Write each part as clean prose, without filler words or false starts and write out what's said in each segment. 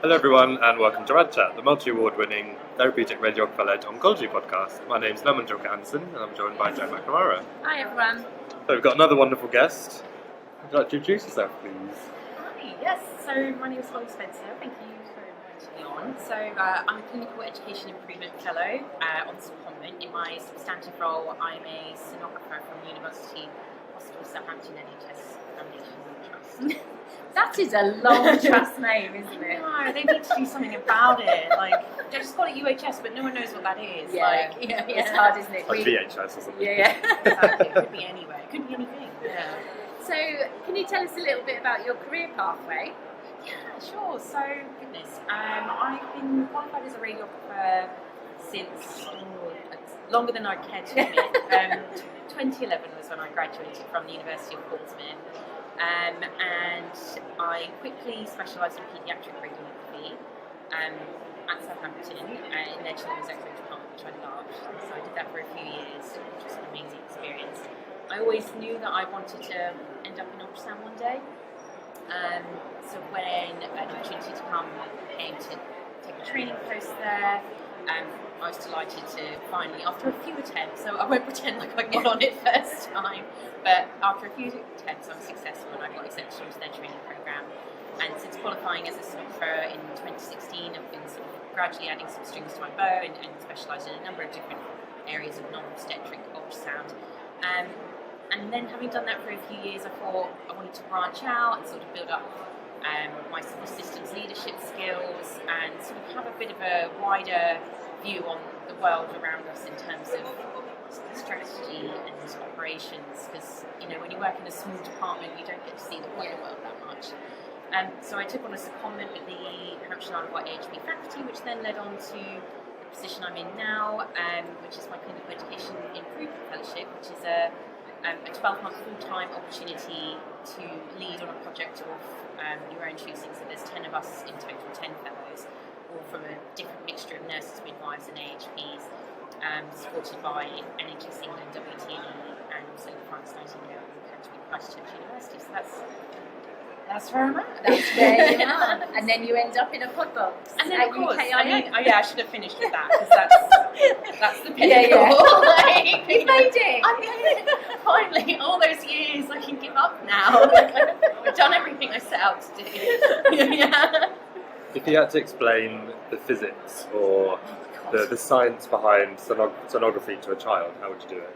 Hello everyone and welcome to Rad Chat, the multi-award winning therapeutic radiographer-led oncology podcast. My name's Norman Joker-Hansen and I'm joined by Joe McNamara. Hi everyone. So we've got another wonderful guest. Would you like to introduce yourself, please? Hi, yes, so my name is Holly Spencer. Thank you for inviting me on. So I'm a Clinical Education Improvement Fellow on secondment. In my substantive role, I'm a sonographer from University Hospital Southampton NHS Foundation Trust. That is a long trust name, isn't it? No, they need to do something about it. Like, they just call it UHS, but no one knows what that is. Yeah, it's hard, isn't it? Like VHS or something. Yeah. Exactly. It could be anywhere. It could be anything. Yeah. So, can you tell us a little bit about your career pathway? Yeah, sure. So, goodness, I've been qualified as a radiographer since longer than I care to admit. 2011 was when I graduated from the University of Portsmouth. And I quickly specialised in paediatric radiography at Southampton in their children's X-ray department, which I loved. So I did that for a few years, which was an amazing experience. I always knew that I wanted to end up in ultrasound one day. So when an opportunity to come came to take a training post there, I was delighted to finally, after a few attempts, so I won't pretend like I got on it first time, but after a few attempts I was successful and I got accepted into their training programme. And since qualifying as a sonographer in 2016, I've been sort of gradually adding some strings to my bow and specialised in a number of different areas of non-obstetric ultrasound. And then having done that for a few years, I thought I wanted to branch out and sort of build up my sort of systems leadership skills and sort of have a bit of a wider view on the world around us in terms of strategy and operations, because when you work in a small department you don't get to see the wider world that much. So I took on a secondment with the Hampshire Isle of Wight AHP faculty, which then led on to the position I'm in now, which is my Clinical Education Improvement Fellowship, which is a 12-month full-time opportunity to lead on a project of your own choosing. So there's 10 of us in total, 10 fellows, all from a different mixture of nurses, midwives and AHPs, supported by NHS England, WTE, and also the Florence Nightingale Academy Christchurch University. So that's where I'm at. That's where you are. And then you end up in a pod box. And then, at of course, UKIO. I should have finished with that, because that's the pinnacle. Yeah. You made it. I made it. Finally, all those years, I can give up now. I've done everything I set out to do. Yeah. If you had to explain the physics or the science behind sonography to a child, how would you do it?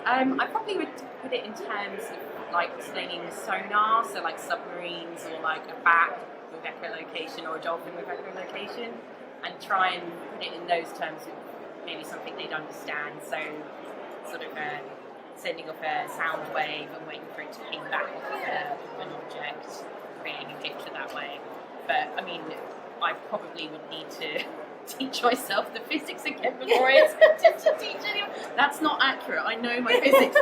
I probably would put it in terms of like explaining sonar, so like submarines or like a bat with echolocation or a dolphin with echolocation, and try and put it in those terms of maybe something they'd understand. So sort of sending off a sound wave and waiting for it to ping back off of an object, creating a picture that way. But I mean, I probably would need to teach myself the physics again before I attempted to teach anyone. That's not accurate. I know my physics.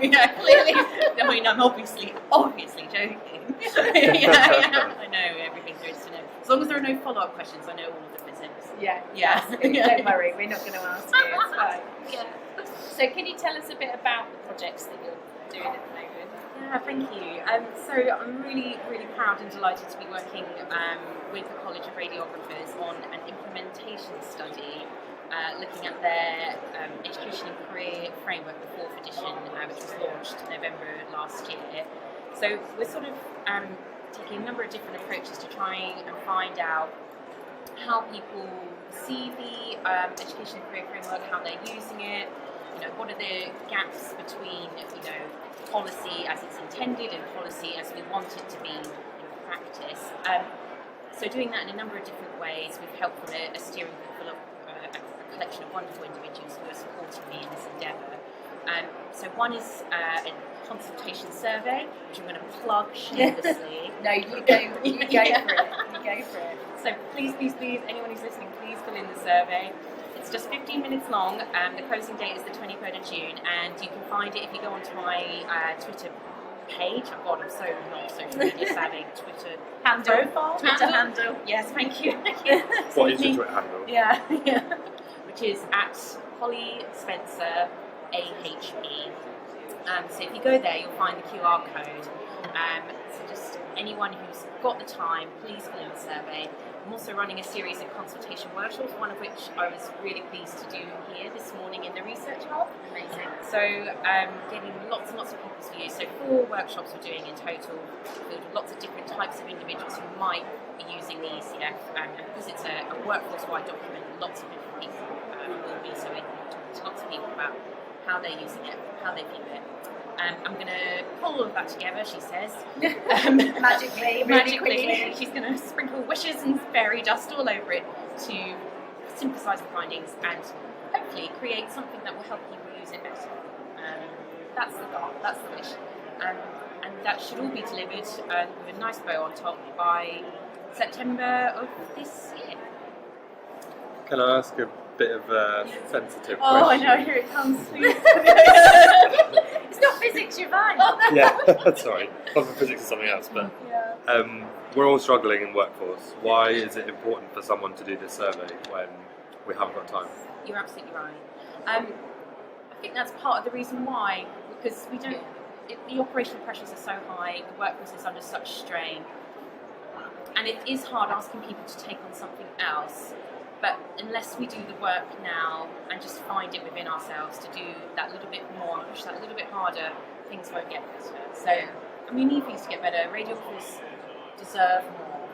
Yeah, clearly. I mean, I'm obviously joking. yeah, I know everything there is to know. As long as there are no follow-up questions, I know all of the physics. Yeah. Don't worry, we're not going to ask you. It's fine. Yeah. So, can you tell us a bit about the projects that you're doing at the moment? Yeah, thank you. So I'm really, really proud and delighted to be working with the College of Radiographers on an implementation study looking at their Education and Career Framework, the 4th edition, which was launched in November last year. So we're sort of taking a number of different approaches to try and find out how people see the Education and Career Framework, how they're using it, what are the gaps between, policy as it's intended and policy as we want it to be in practice. So doing that in a number of different ways, we've helped from a steering group full of a collection of wonderful individuals who are supporting me in this endeavour. So one is a consultation survey, which I'm going to plug shamelessly. No, you go for it. You go for it. So please, anyone who's listening, please fill in the survey. It's just 15 minutes long. The closing date is the 23rd of June, and you can find it if you go onto my Twitter page. Oh God, I'm so not social media savvy. Twitter handle. Twitter handle. Yes, thank you. What is your Twitter handle? Yeah. Which is at Holly Spencer AHP. So if you go there, you'll find the QR code. So just anyone who's got the time, please fill in the survey. I'm also running a series of consultation workshops, one of which I was really pleased to do here this morning in the Research Hub. Amazing. So getting lots and lots of people's views. So 4 workshops we're doing in total, with lots of different types of individuals who might be using the ECF, and because it's a workforce-wide document, lots of different people will be, so we can talk to lots of people about how they're using it, how they view it. I'm going to pull all of that together, she says. Magically. She's going to sprinkle wishes and fairy dust all over it to synthesise the findings and hopefully create something that will help people use it better. That's the goal, that's the wish. And that should all be delivered with a nice bow on top by September of this year. Can I ask a bit of a sensitive question? Oh, I know, here it comes. It's not physics, you're fine. Yeah, sorry. Not for physics or something else, but we're all struggling in workforce. Why is it important for someone to do this survey when we haven't got time? You're absolutely right. I think that's part of the reason why, because we don't. The operational pressures are so high, the workforce is under such strain, and it is hard asking people to take on something else. But unless we do the work now and just find it within ourselves to do that little bit more and push that a little bit harder, things won't get better. So, and we need things to get better. Radiographers deserve more.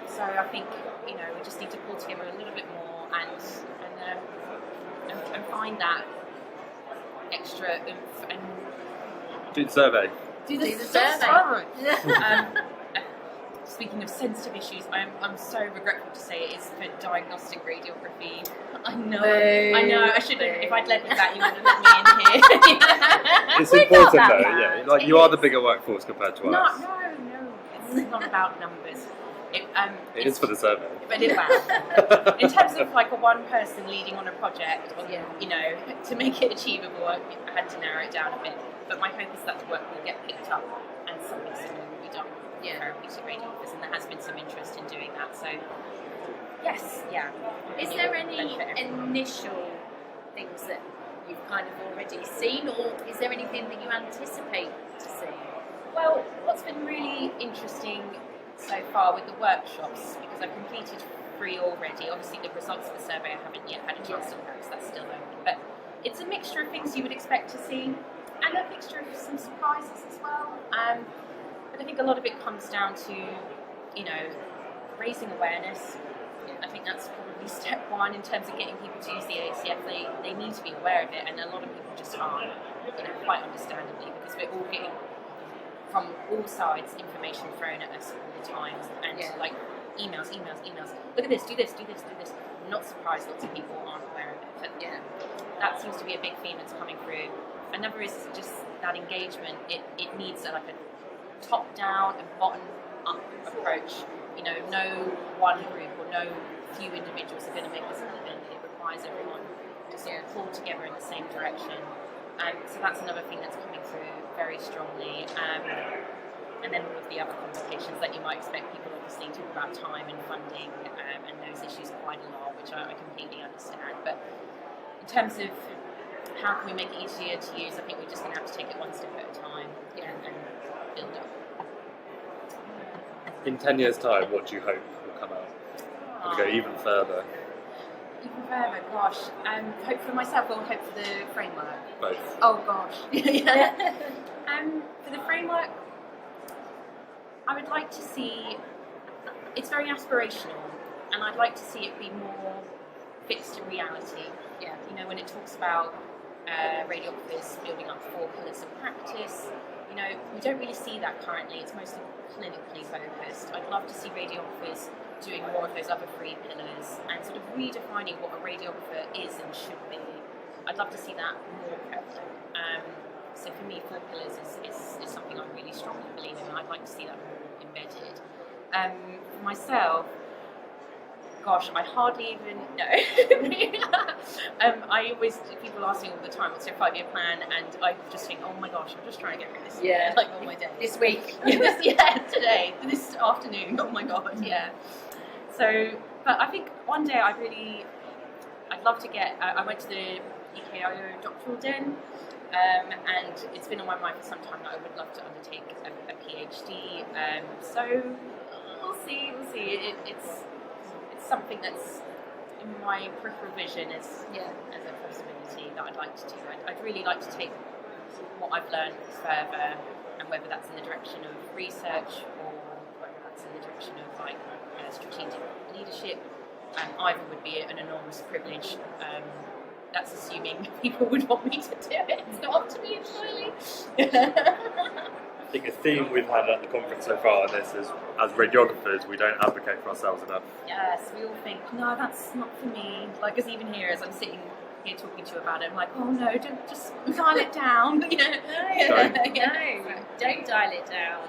So I think we just need to pull together a little bit more and find that extra oomph and Do the survey. do the survey. Speaking of sensitive issues, I'm so regretful to say it is for diagnostic radiography. I know. I should have. If I'd let you back, you would have let me in here. It's We're important not though, that yeah. bad. Like It you are is. the bigger workforce compared to us. No. It's not about numbers. It is for the survey. But it's about. In terms of like a one person leading on a project, to make it achievable, I had to narrow it down a bit. But my hope is that the work will get picked up and something similar will be done for therapeutic radiographers, and there has been some interest in doing that. So, yes, yeah. Is there any initial things that you've kind of already seen, or is there anything that you anticipate to see? Well, what's been really interesting so far with the workshops, because I've completed 3 already. Obviously, the results of the survey I haven't yet had a chance to look at because that's still open. But it's a mixture of things you would expect to see, and a mixture of some surprises as well. But I think a lot of it comes down to, raising awareness. I think that's probably step 1 in terms of getting people to use the ACF. They need to be aware of it, and a lot of people just aren't, quite understandably, because we're all getting from all sides information thrown at us all the time, and like emails. Look at this, do this. I'm not surprised lots of people aren't aware of it, but that seems to be a big theme that's coming through. Another is just that engagement. It needs a top-down and bottom-up approach. No one group or no few individuals are going to make this happen. It requires everyone to sort of pull together in the same direction. So that's another thing that's coming through very strongly. And then all of the other complications that you might expect. People obviously talk about time and funding and those issues quite a lot, which I completely understand. But in terms of how can we make it easier to use, I think we're just going to have to take it one step at a time and build up. In 10 years' time, what do you hope will come out? Will it go even further? Even further, gosh. Hope for myself or hope for the framework? Both. Oh gosh. For the framework, I would like to see, it's very aspirational, and I'd like to see it be more fixed to reality. Yeah. When it talks about radiographers building up 4 pillars of practice, we don't really see that currently. It's mostly clinically focused. I'd love to see radiographers doing more of those other 3 pillars and sort of redefining what a radiographer is and should be. I'd love to see that more prevalent. So for me, 4 pillars is something I really strongly believe in, and I'd like to see that more embedded. For myself, gosh, I hardly even know. I always, people ask me all the time, what's your 5-year plan? And I just think, oh my gosh, I'm just trying to get through this year, like all my days. This week. Today, this afternoon, oh my god, yeah. So, but I think one day I'd love to get, I went to the UKIO doctoral den and it's been on my mind for some time that I would love to undertake a PhD. So we'll see. It's something that's in my peripheral vision as a possibility that I'd like to do. I'd really like to take what I've learned further, and whether that's in the direction of research or whether that's in the direction of like strategic leadership. Either would be an enormous privilege. That's assuming people would want me to do it. It's not up to me entirely. I think a theme we've had at the conference so far on this is, as radiographers, we don't advocate for ourselves enough. Yes, we all think, no, that's not for me. Like, as even here, as I'm sitting here talking to you about it, I'm like, oh no, don't just dial it down. No, don't dial it down.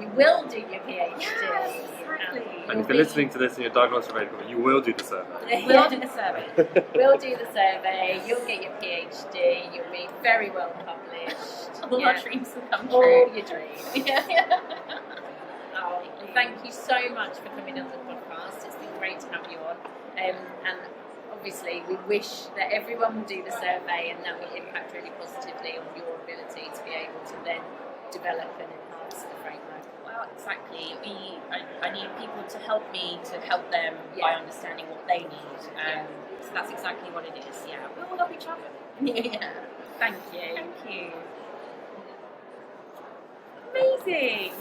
You will do your PhD. Yes, exactly. And if you're listening to this and you're diagnosed with radiography, you will do the survey. We'll do the survey. We'll do the survey. You'll get your PhD. You'll be very well published. All our dreams will come true. All your dreams. Oh, thank you so much for coming on the podcast. It's been great to have you on. And obviously, we wish that everyone will do the survey and that will impact really positively on your ability to be able to then develop and enhance the framework. Well, exactly. I need people to help me to help them by understanding what they need. So that's exactly what it is. Yeah, we all help each other. Yeah. Thank you. Thank you. Amazing.